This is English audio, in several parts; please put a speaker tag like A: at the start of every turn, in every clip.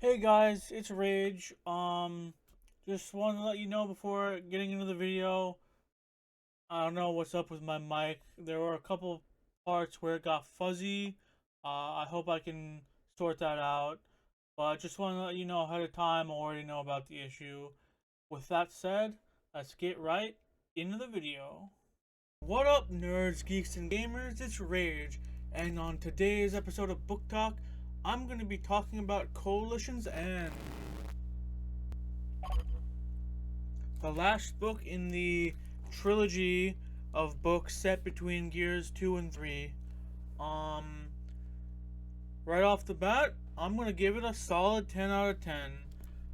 A: Hey guys, it's Rage. Just want to let you know before getting into the video, I don't know what's up with my mic. There were a couple parts where it got fuzzy. I hope I can sort that out. But just want to let you know ahead of time, I already know about the issue. With that said, let's get right into the video. What up, nerds, geeks, and gamers? It's Rage, and on today's episode of Book Talk, I'm going to be talking about coalitions and the last book in the trilogy of books set between Gears 2 and 3. Um, right off the bat, I'm going to give it a solid 10 out of 10.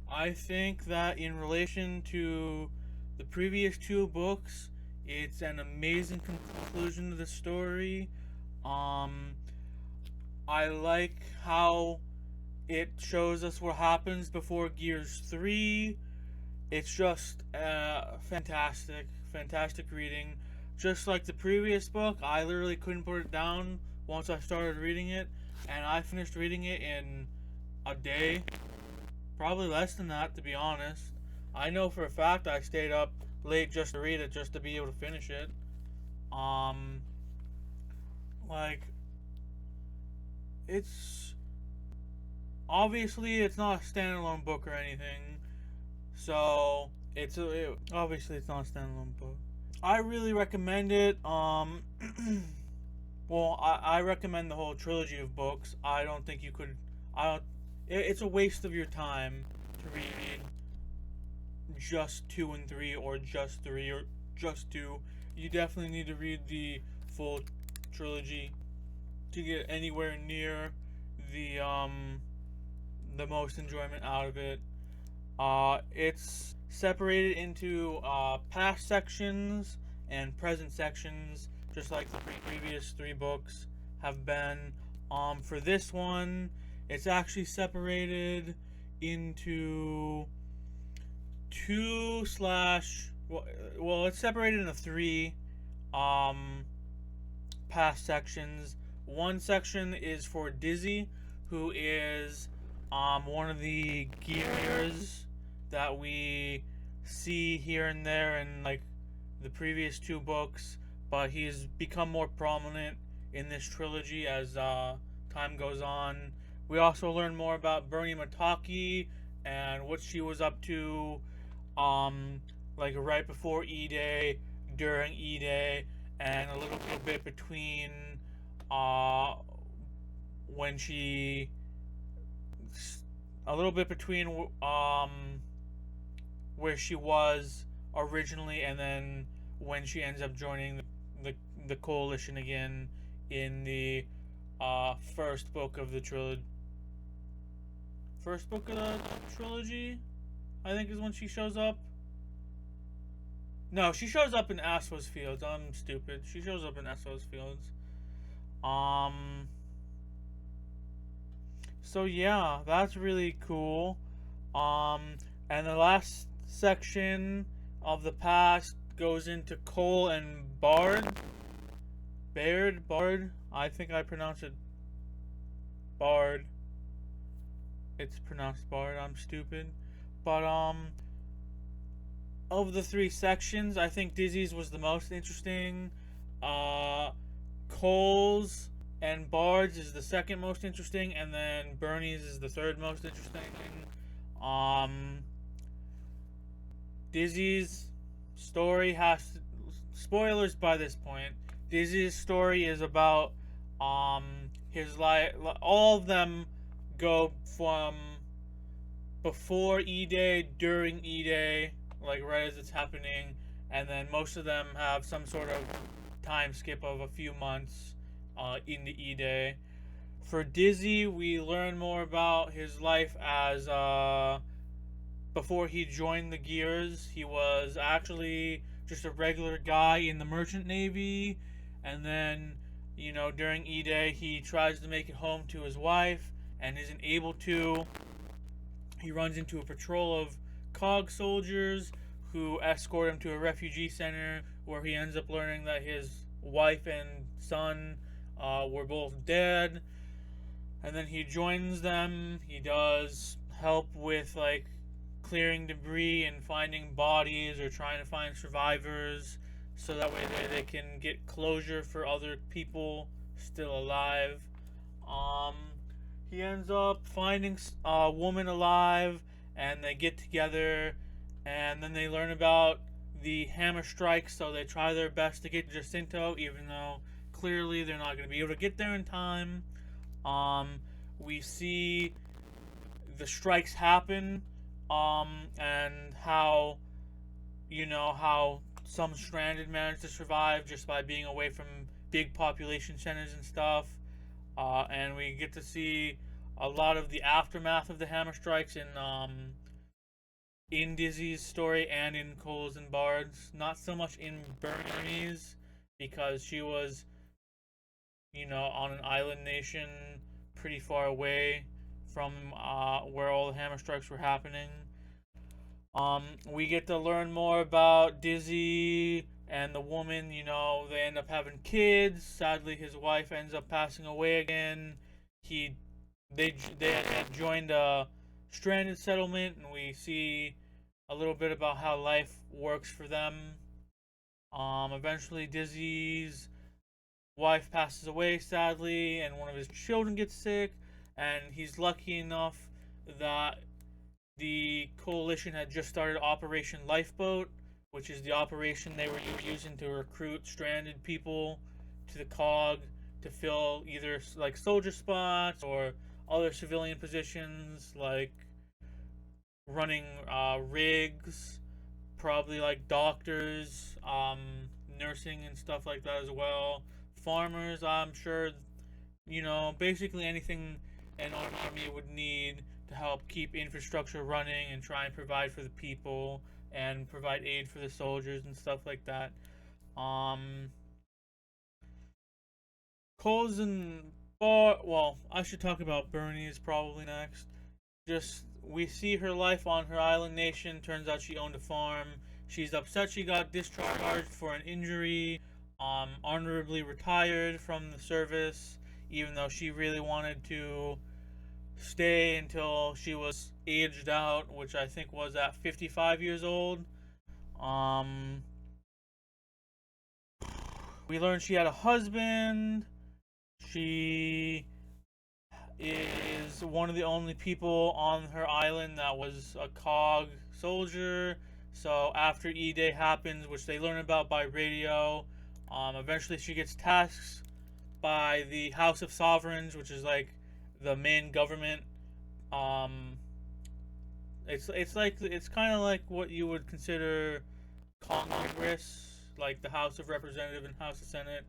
A: I think that in relation to the previous two books, it's an amazing conclusion to the story. Um, I like how it shows us what happens before Gears 3. It's just fantastic reading. Just like the previous book, I literally couldn't put it down once I started reading it, and I finished reading it in a day. Probably less than that, to be honest. I know for a fact I stayed up late just to read it, just to be able to finish it. Um, like, it's obviously it's not a standalone book or anything, so obviously it's not a standalone book. I really recommend it. Well, I recommend the whole trilogy of books. I don't think you could. I don't. It's a waste of your time to read just two and three, or just three, or just two. You definitely need to read the full trilogy to get anywhere near the most enjoyment out of it. It's separated into past sections and present sections, just like the previous three books have been. For this one, it's actually separated into two slash well, it's separated into three um, past sections. One section is for Dizzy, who is one of the gears that we see here and there in like the previous two books, but he's become more prominent in this trilogy as time goes on. We also learn more about Bernie Mataki and what she was up to, um, like right before E-Day, during E-Day, and a little bit between uh, when she a little bit between where she was originally and then when she ends up joining the coalition again in the first book of the trilogy. First book of the trilogy, I think, is when she shows up. No, she shows up in Aswa's Fields. I'm stupid. She shows up in Aswa's Fields. Um. So yeah, that's really cool. Um, and the last section of the past goes into Cole and Bard. Bard. I think I pronounced it Bard. It's pronounced Bard. I'm stupid. But of the three sections, I think Dizzy's was the most interesting. Uh, Cole's and Bard's is the second most interesting, and then Bernie's is the third most interesting. Um, Dizzy's story has to, spoilers by this point. Dizzy's story is about his life. All of them go from before E-Day, during E-Day, like right as it's happening, and then most of them have some sort of time skip of a few months into E-Day. For Dizzy, we learn more about his life as before he joined the Gears. He was actually just a regular guy in the Merchant Navy, and then during E-Day he tries to make it home to his wife and isn't able to. He runs into a patrol of COG soldiers who escort him to a refugee center where he ends up learning that his wife and son were both dead. And then he joins them. He does help with like clearing debris and finding bodies or trying to find survivors so that way they can get closure for other people still alive. Um, he ends up finding a woman alive and they get together and then they learn about the hammer strike, so they try their best to get to Jacinto even though clearly they're not going to be able to get there in time. Um, we see the strikes happen, and how how some stranded manage to survive just by being away from big population centers and stuff. And we get to see a lot of the aftermath of the hammer strikes in Dizzy's story and in Coles and Bard's. Not so much in Bernie's because she was, on an island nation pretty far away from where all the hammer strikes were happening. We get to learn more about Dizzy and the woman. They end up having kids. Sadly, his wife ends up passing away again. They had joined a stranded settlement, and we see a little bit about how life works for them. Eventually, Dizzy's wife passes away, sadly, and one of his children gets sick, and he's lucky enough that the coalition had just started Operation Lifeboat, which is the operation they were using to recruit stranded people to the COG to fill either like soldier spots or other civilian positions like running rigs, probably like doctors, nursing and stuff like that as well. Farmers, I'm sure, basically anything an army would need to help keep infrastructure running and try and provide for the people and provide aid for the soldiers and stuff like that. Coles and well, I should talk about Bernie's probably next. Just, we see her life on her island nation. Turns out she owned a farm. She's upset she got discharged for an injury, honorably retired from the service, even though she really wanted to stay until she was aged out, which I think was at 55 years old. We learned she had a husband. She is one of the only people on her island that was a COG soldier. So after E-Day happens, which they learn about by radio, eventually she gets tasks by the House of Sovereigns, which is like the main government. It's kind of like what you would consider Congress, like the House of Representatives and House of Senate.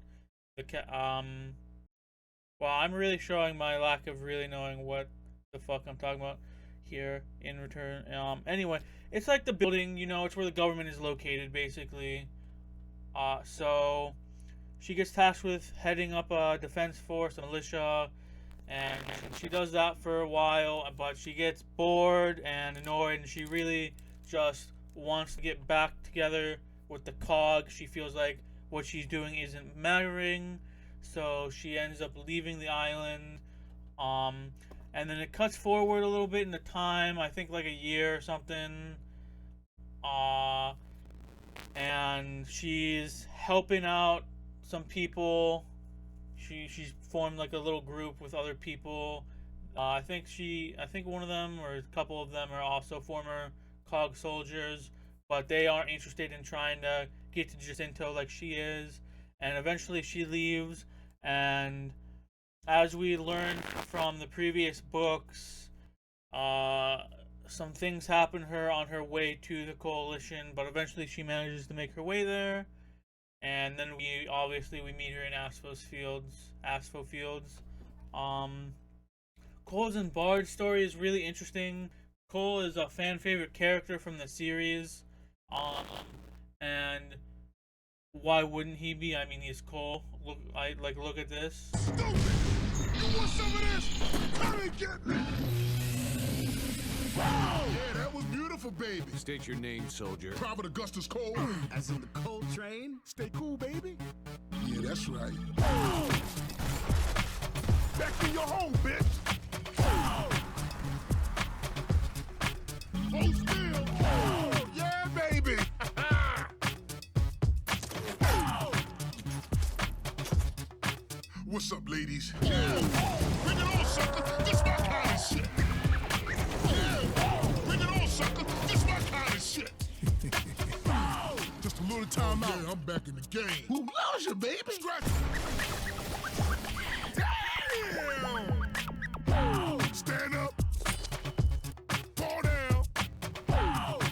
A: Well, I'm really showing my lack of really knowing what the fuck I'm talking about here in return. Anyway, it's like the building, it's where the government is located, basically. So she gets tasked with heading up a defense force, a militia, and she does that for a while, but she gets bored and annoyed, and she really just wants to get back together with the COG. She feels like what she's doing isn't mattering. So she ends up leaving the island, and then it cuts forward a little bit in the time, I think like a year or something, and she's helping out some people. She's formed like a little group with other people. I think one of them or a couple of them are also former COG soldiers, but they aren't interested in trying to get to Jacinto like she is, and eventually she leaves. And as we learned from the previous books, some things happen to her on her way to the coalition, but eventually she manages to make her way there. And then we meet her in Asphalt Fields. Cole's and Bard's story is really interesting. Cole is a fan favorite character from the series, and why wouldn't he be? I mean, he's Cole. Look at this.
B: Stupid! You want some of this? Come and get me! Wow! Yeah, that was beautiful, baby.
C: State your name, soldier.
B: Private Augustus Cole.
D: As in the coal train?
B: Stay cool, baby. Yeah, that's right. Back to your home, bitch. ladies. Bring it on, sucker. This my kind of shit. Bring it on, sucker. This my kind of shit. Just a little time out. Yeah, I'm back in the game. Who loves you, baby? Scratch. Damn! Stand up. Fall down.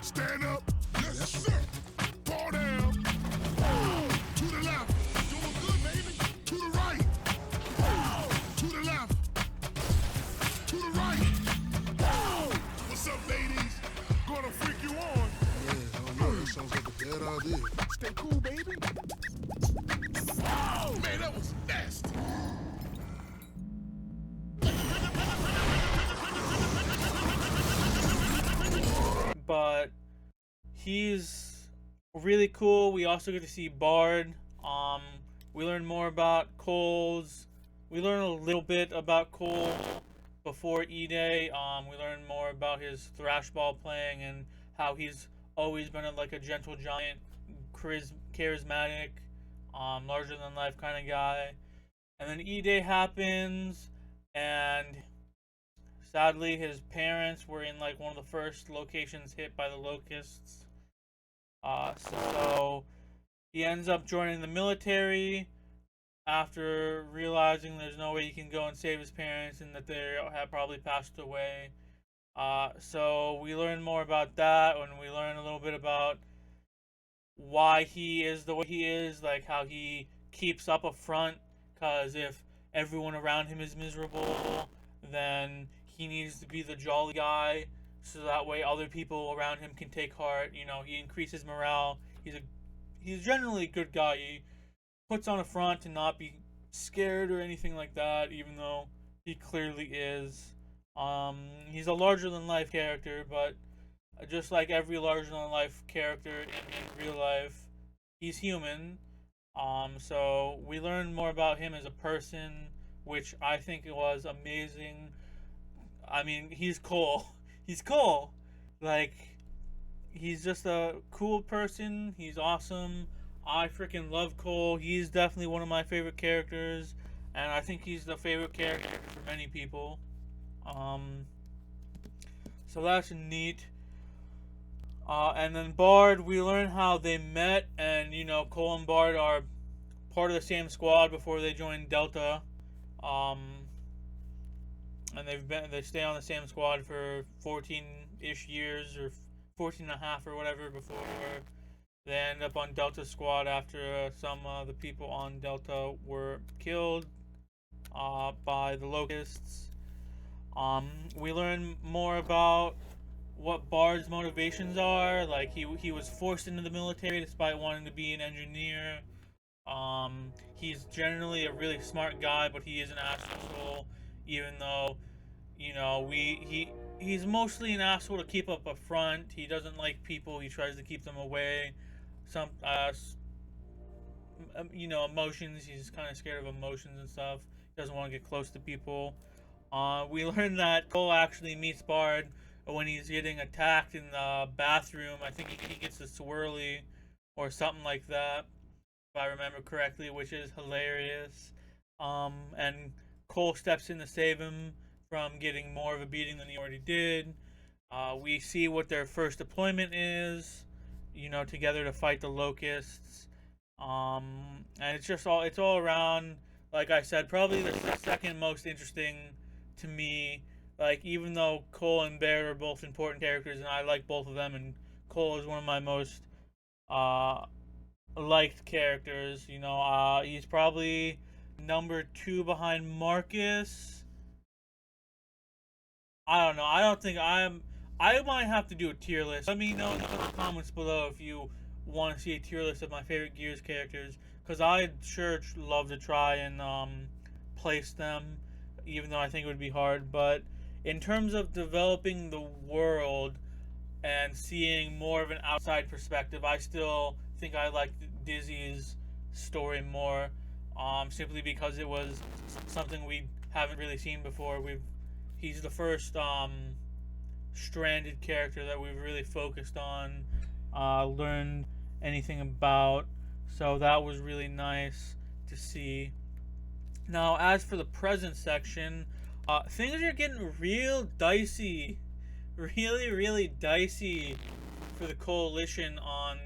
B: Stand up. Yes, sir. Fall down. To the left. Doing good, baby. To the right. To the left. To the right. What's up, ladies? Gonna freak you on.
C: Yeah, I don't know. That sounds like a bad idea.
B: Stay cool, baby. Man, that was nasty.
A: But he's really cool. We also get to see Bard. We learn more about Cole's. We learn a little bit about Cole before E-Day. We learn more about his thrashball playing and how he's always been like a gentle giant, charismatic, larger than life kind of guy. And then E-Day happens, and sadly his parents were in like one of the first locations hit by the locusts. So he ends up joining the military after realizing there's no way he can go and save his parents and that they have probably passed away. So we learn more about that, and we learn a little bit about why he is the way he is, like how he keeps up a front, because if everyone around him is miserable, then he needs to be the jolly guy, so that way other people around him can take heart. You know, he increases morale. He's generally a good guy. He puts on a front to not be scared or anything like that, even though he clearly is. He's a larger than life character, but just like every larger than life character in real life, he's human. So we learn more about him as a person, which I think was amazing. I mean, he's Cole. He's Cole. Like, he's just a cool person. He's awesome. I freaking love Cole. He's definitely one of my favorite characters, and I think he's the favorite character for many people. So that's neat. And then Bard, we learn how they met, and you know, Cole and Bard are part of the same squad before they joined Delta. And they stay on the same squad for 14-ish years, or 14 and a half or whatever, before they end up on Delta squad after some of the people on Delta were killed by the locusts. We learn more about what Bard's motivations are. Like, he was forced into the military despite wanting to be an engineer. He's generally a really smart guy, but he is an asshole, even though, you know, he's mostly an asshole to keep up a front. He doesn't like people. He tries to keep them away. Some you know, emotions. He's kind of scared of emotions and stuff. He doesn't want to get close to people. We learned that Cole actually meets Bard when he's getting attacked in the bathroom. I think he gets a swirly or something like that, if I remember correctly, which is hilarious. And Cole steps in to save him from getting more of a beating than he already did. We see what their first deployment is, you know, together to fight the locusts. And it's all around, like I said, probably the second most interesting to me. Like, even though Cole and Bear are both important characters, and I like both of them, and Cole is one of my most liked characters, you know, he's probably number 2 behind Marcus. I don't know. I might have to do a tier list. Let me know in the comments below if you want to see a tier list of my favorite Gears characters, because I'd sure love to try and place them, even though I think it would be hard. But in terms of developing the world and seeing more of an outside perspective, I still think I like Dizzy's story more, simply because it was something we haven't really seen before. He's the first stranded character that we've really focused on, learned anything about, so that was really nice to see. Now, as for the present section, things are getting real dicey, really, really dicey for the coalition on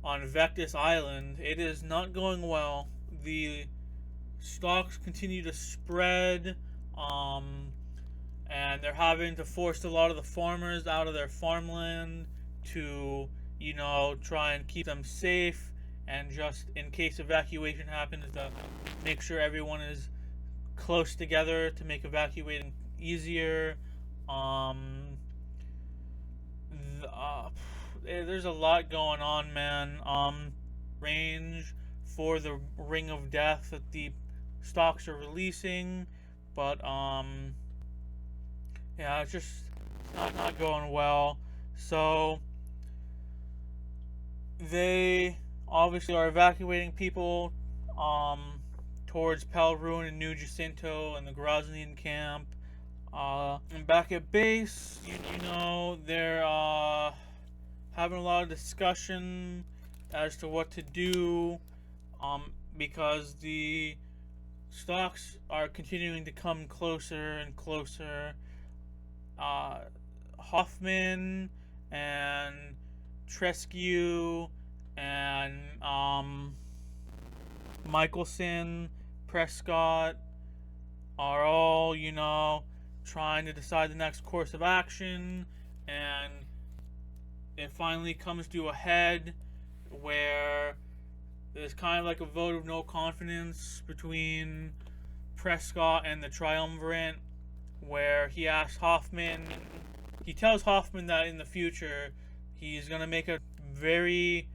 A: Vectis Island. It is not going well. The stocks continue to spread, and they're having to force a lot of the farmers out of their farmland to, try and keep them safe, and just in case evacuation happens, to make sure everyone is close together to make evacuating easier. Um, there's a lot going on, man. Range for the Ring of Death that the stocks are releasing, but yeah, it's just not going well. So they obviously are evacuating people um, towards Pelruin and New Jacinto and the Groznian camp. And back at base, they're having a lot of discussion as to what to do, because the stocks are continuing to come closer and closer. Hoffman and Tresque and Michelson, Prescott are all, trying to decide the next course of action, and it finally comes to a head where there's kind of like a vote of no confidence between Prescott and the Triumvirate, where he tells Hoffman that in the future he's going to make a very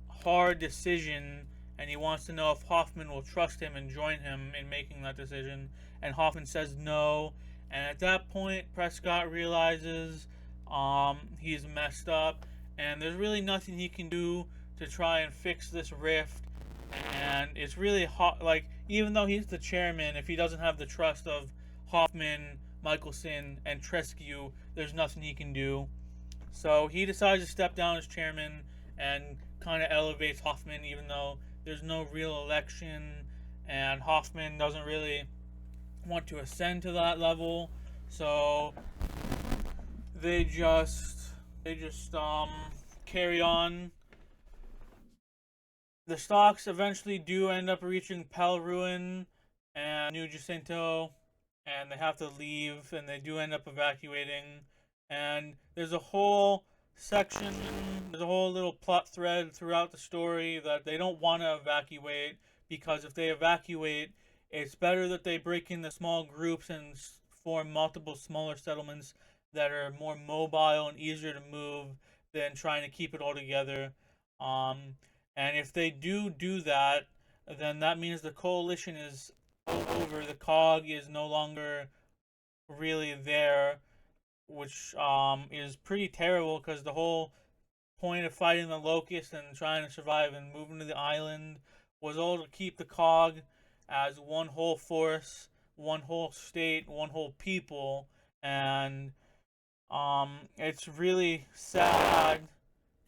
A: hard decision, and he wants to know if Hoffman will trust him and join him in making that decision. And Hoffman says no. And at that point, Prescott realizes he's messed up, and there's really nothing he can do to try and fix this rift. And it's really hot. Like, even though he's the chairman, if he doesn't have the trust of Hoffman, Michelson, and Tresque, there's nothing he can do. So he decides to step down as chairman and kind of elevates Hoffman, even though there's no real election, and Hoffman doesn't really want to ascend to that level. So they just carry on. The stocks eventually do end up reaching Pelruin and New Jacinto, and they have to leave, and they do end up evacuating. And there's a whole little plot thread throughout the story that they don't want to evacuate, because if they evacuate, it's better that they break into small groups and form multiple smaller settlements that are more mobile and easier to move than trying to keep it all together. And if they do that, then that means the coalition is over. The cog is no longer really there, which is pretty terrible, because the whole point of fighting the Locust and trying to survive and moving to the island was all to keep the cog as one whole force, one whole state, one whole people. And it's really sad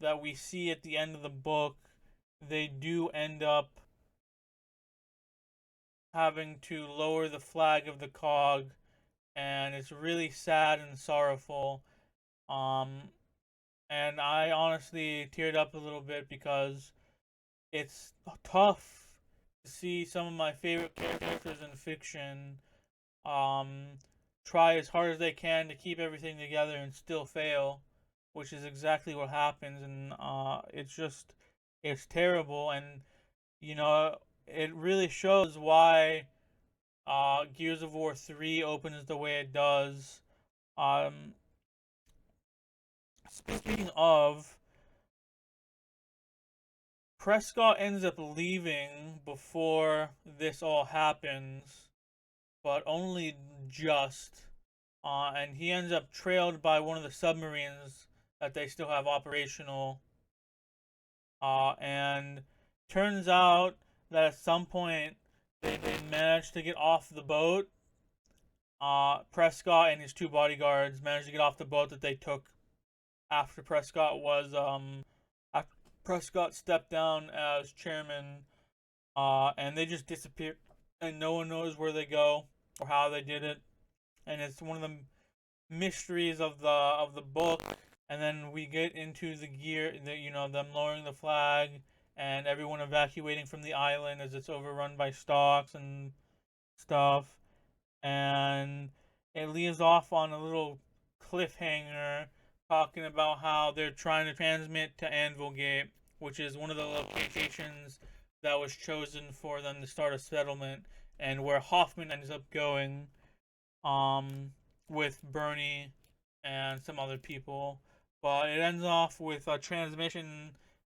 A: that we see at the end of the book they do end up having to lower the flag of the cog, and it's really sad and sorrowful. And I honestly teared up a little bit, because it's tough to see some of my favorite characters in fiction try as hard as they can to keep everything together and still fail, which is exactly what happens. And it's terrible. And it really shows why Gears of War 3 opens the way it does. Speaking of, Prescott ends up leaving before this all happens, but only just. And he ends up trailed by one of the submarines that they still have operational. And turns out that at some point they managed to get off the boat. Prescott and his two bodyguards managed to get off the boat that they took after Prescott stepped down as chairman, and they just disappeared and no one knows where they go or how they did it, and it's one of the mysteries of the book. And then we get into the gear, them lowering the flag and everyone evacuating from the island as it's overrun by stalks and stuff. And it leaves off on a little cliffhanger talking about how they're trying to transmit to Anvil Gate, which is one of the locations that was chosen for them to start a settlement, and where Hoffman ends up going um, with Bernie and some other people. But it ends off with a transmission.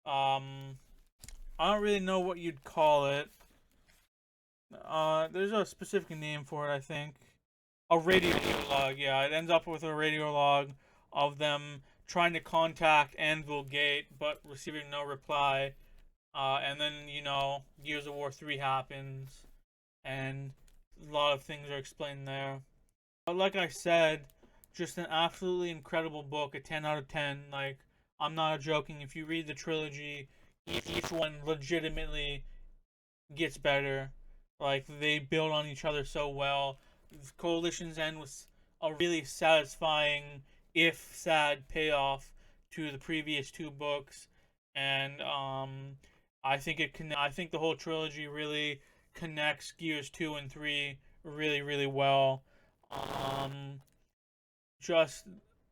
A: Um, I don't really know what you'd call it. There's a specific name for it, I think. A radio log, yeah. It ends up with a radio log of them trying to contact Anvil Gate, but receiving no reply. And then, Gears of War 3 happens, and a lot of things are explained there. But like I said, just an absolutely incredible book, a 10 out of 10. Like, I'm not joking. If you read the trilogy, each one legitimately gets better. Like, they build on each other so well. Coalition's End was a really satisfying, if sad, payoff to the previous two books, and I think I think the whole trilogy really connects Gears 2 and 3 really, really well. Um, just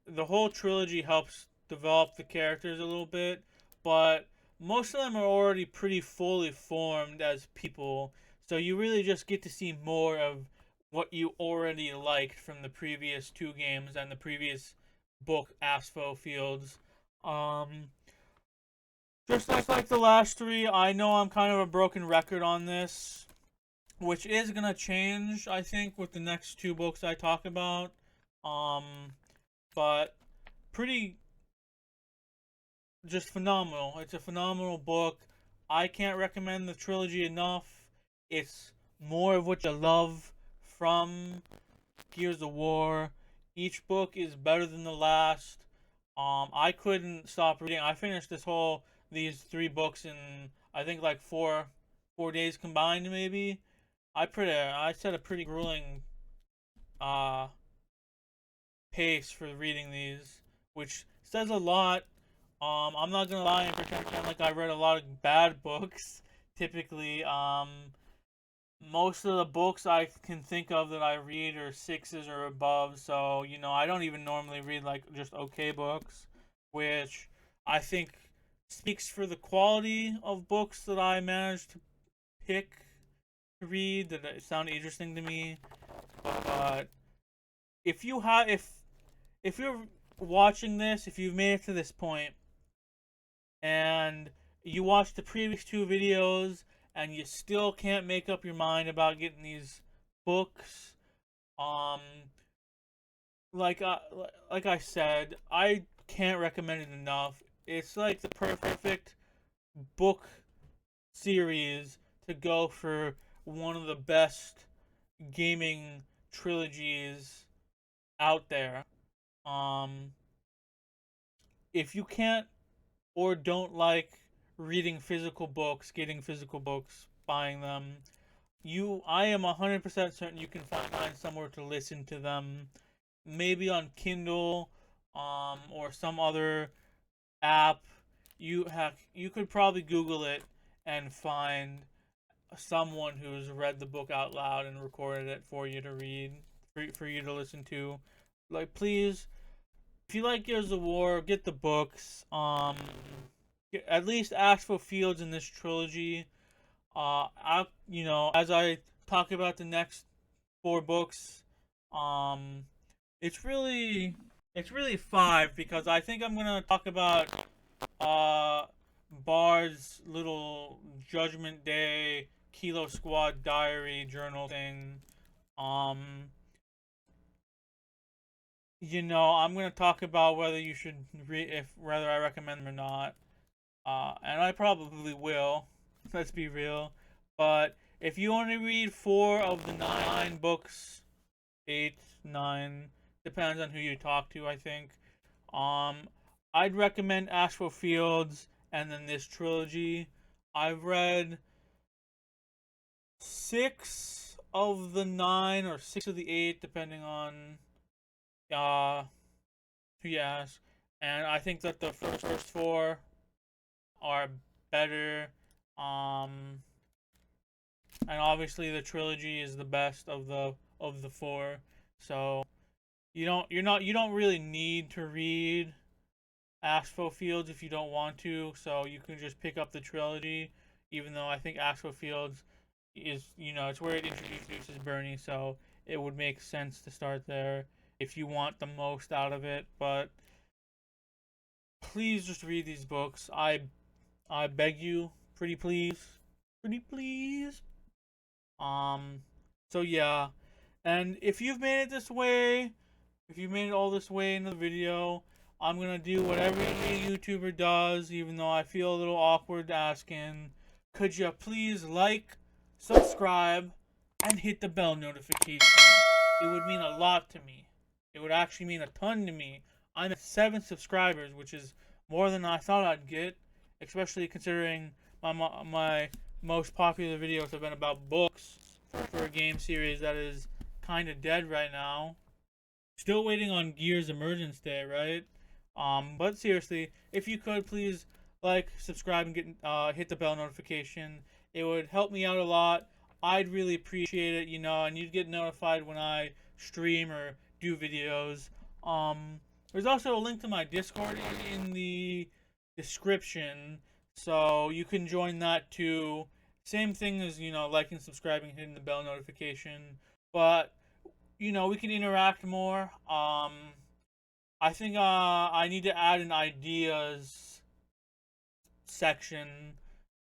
A: the whole trilogy helps develop the characters a little bit, but most of them are already pretty fully formed as people, so you really just get to see more of what you already liked from the previous two games and the previous book, Aspho Fields. Um, just like the last three, I know I'm kind of a broken record on this, which is gonna change, I think, with the next two books I talk about. Um, but pretty just phenomenal. It's a phenomenal book. I can't recommend the trilogy enough. It's more of what you love from Gears of War. Each book is better than the last. I couldn't stop reading. I finished these three books in, I think, like four days combined, maybe. I set a pretty grueling uh pace for reading these, which says a lot. I'm not gonna lie and pretend like I read a lot of bad books. Typically, most of the books I can think of that I read are sixes or above. So I don't even normally read like just okay books, which I think speaks for the quality of books that I managed to pick to read that sound interesting to me. But if you're watching this, if you've made it to this point and you watched the previous two videos and you still can't make up your mind about getting these books, um, like uh, like I said, I can't recommend it enough. It's like the perfect book series to go for one of the best gaming trilogies out there. Um, if you can't or don't like reading physical books, getting physical books, buying them, I am 100% certain you can find somewhere to listen to them. Maybe on Kindle, or some other app. You could probably Google it and find someone who's read the book out loud and recorded it for you to read, for you to listen to. Like, please, if you like Gears of War, get the books. At least Aspho Fields in this trilogy. As I talk about the next four books, um, it's really five, because I think I'm gonna talk about uh Bard's little Judgment Day Kilo Squad diary journal thing. Um, I'm gonna talk about whether you should whether I recommend them or not. And I probably will. Let's be real. But if you only read four of the nine books, eight, nine, depends on who you talk to, I think. Um, I'd recommend Astral Fields and then this trilogy. I've read 6 of the 9 or 6 of the 8, depending on who you ask. And I think that the first 4 are better. And obviously the trilogy is the best of the 4. So you don't really need to read Axel Fields if you don't want to. So you can just pick up the trilogy, even though I think Axel Fields is, it's where it introduces Bernie, so it would make sense to start there if you want the most out of it. But please just read these books. I beg you, pretty please. Pretty please. So yeah. And if you've made it this way, if you made it all this way in the video, I'm gonna do what every YouTuber does, even though I feel a little awkward asking. Could you please like, subscribe, and hit the bell notification? It would mean a lot to me. It would actually mean a ton to me. I'm at 7 subscribers, which is more than I thought I'd get, especially considering my most popular videos have been about books for a game series that is kind of dead right now. Still waiting on Gears Emergence Day, right? But seriously, if you could please like, subscribe, and hit the bell notification, it would help me out a lot. I'd really appreciate it, and you'd get notified when I stream or do videos. There's also a link to my Discord in the description, so you can join that too. Same thing as, liking, subscribing, hitting the bell notification, but we can interact more. I think I need to add an ideas section,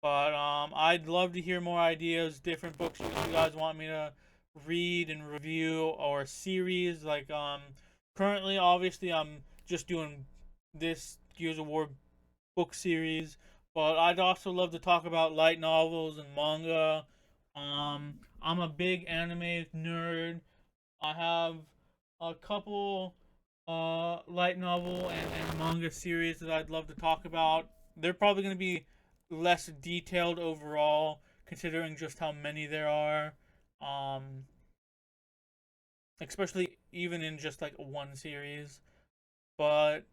A: but I'd love to hear more ideas, different books you guys want me to read and review, or series. Like currently, obviously, I'm just doing this Gears of War book series, but I'd also love to talk about light novels and manga. I'm a big anime nerd. I have a couple light novel and manga series that I'd love to talk about. They're probably going to be less detailed overall, considering just how many there are. Especially even in just like one series. But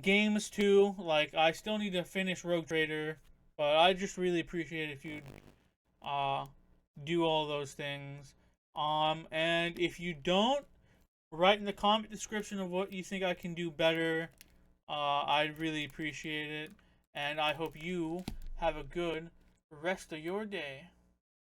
A: games too, like I still need to finish Rogue Trader, but I just really appreciate if you'd do all those things. And if you don't, write in the comment description of what you think I can do better. I'd really appreciate it. And I hope you have a good rest of your day.